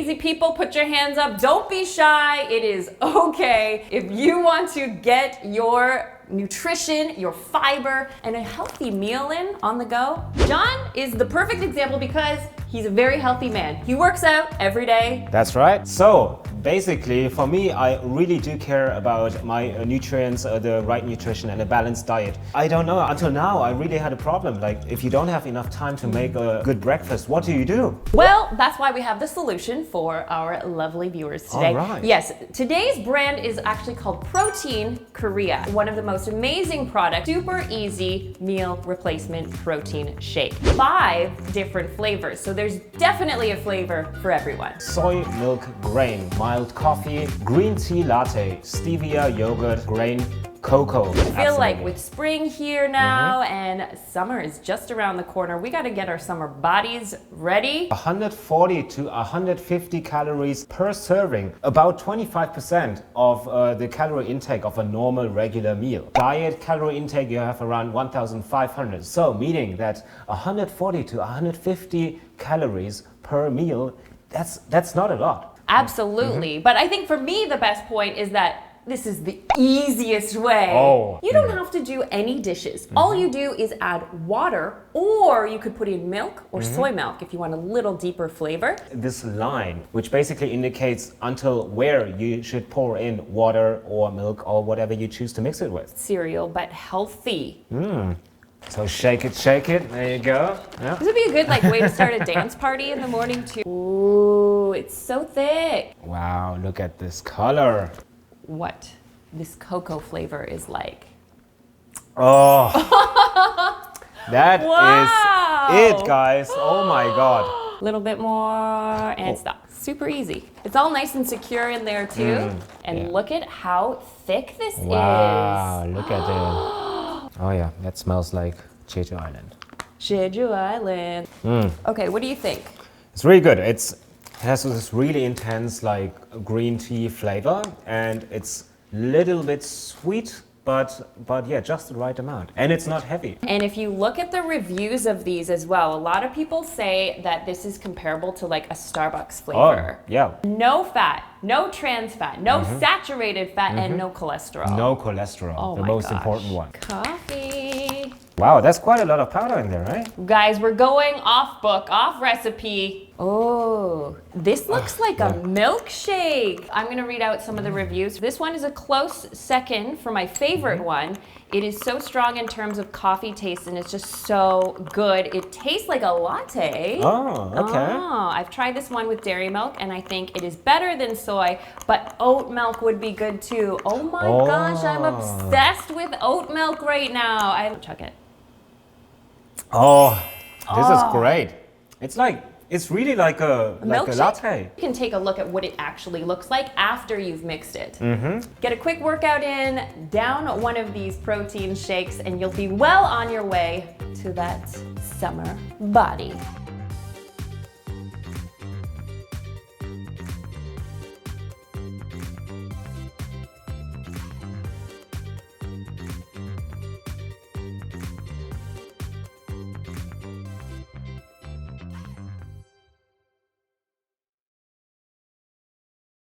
crazy people, put your hands up. Don't be shy. It is okay. If you want to get your nutrition, your fiber, and a healthy meal in on the go, John is the perfect example because he's a very healthy man. He works out every day. That's right. So basically, for me, I really do care about my nutrients, the right nutrition and a balanced diet. I don't know, until now, I really had a problem. Like, if you don't have enough time to make a good breakfast, what do? Well, that's why we have the solution for our lovely viewers today. All right. Yes, today's brand is actually called Protein Korea. One of the most amazing products, super easy meal replacement protein shake. 5 different flavors, so there's definitely a flavor for everyone. Soy milk grain, mild coffee, green tea latte, stevia yogurt, grain, cocoa. I feel like with spring here now and summer is just around the corner, we gotta get our summer bodies ready. 140 to 150 calories per serving, about 25% of the calorie intake of a normal regular meal. Diet calorie intake you have around 1,500, so meaning that 140 to 150 calories per meal, that's not a lot. Absolutely, but I think for me the best point is that this is the easiest way. Oh. You don't have to do any dishes. All you do is add water, or you could put in milk or soy milk if you want a little deeper flavor. This line, which basically indicates until where you should pour in water or milk or whatever you choose to mix it with. Cereal, but healthy. So shake it, there you go. Yeah. This would be a good way to start a dance party in the morning too. Ooh, it's so thick. Wow, look at this color. What this cocoa flavor is like. Oh, that Wow. is it, guys. Oh my God. A little bit more and stop. Super easy. It's all nice and secure in there too. And look at how thick this Wow, is. look at it. Oh yeah, that smells like Jeju Island. Jeju Island. Okay, what do you think? It's really good. It has this really intense like green tea flavor, and it's a little bit sweet, but yeah, just the right amount. And it's not heavy. And if you look at the reviews of these as well, a lot of people say that this is comparable to like a Starbucks flavor. Oh, yeah. No fat, no trans fat, no saturated fat, and no cholesterol. No cholesterol, Oh the my most gosh. important one. Coffee. Wow, that's quite a lot of powder in there, right? Guys, we're going off book, off recipe. Oh, this looks like a milkshake. I'm gonna read out some of the reviews. This one is a close second for my favorite one. It is so strong in terms of coffee taste, and it's just so good. It tastes like a latte. Oh, okay. Oh, I've tried this one with dairy milk, and I think it is better than soy, but oat milk would be good too. Oh my gosh, I'm obsessed with oat milk right now. I chug it. Oh, this is great. It's really like a Milkshake? latte. You can take a look at what it actually looks like after you've mixed it. Get a quick workout in, down one of these protein shakes, and you'll be well on your way to that summer body.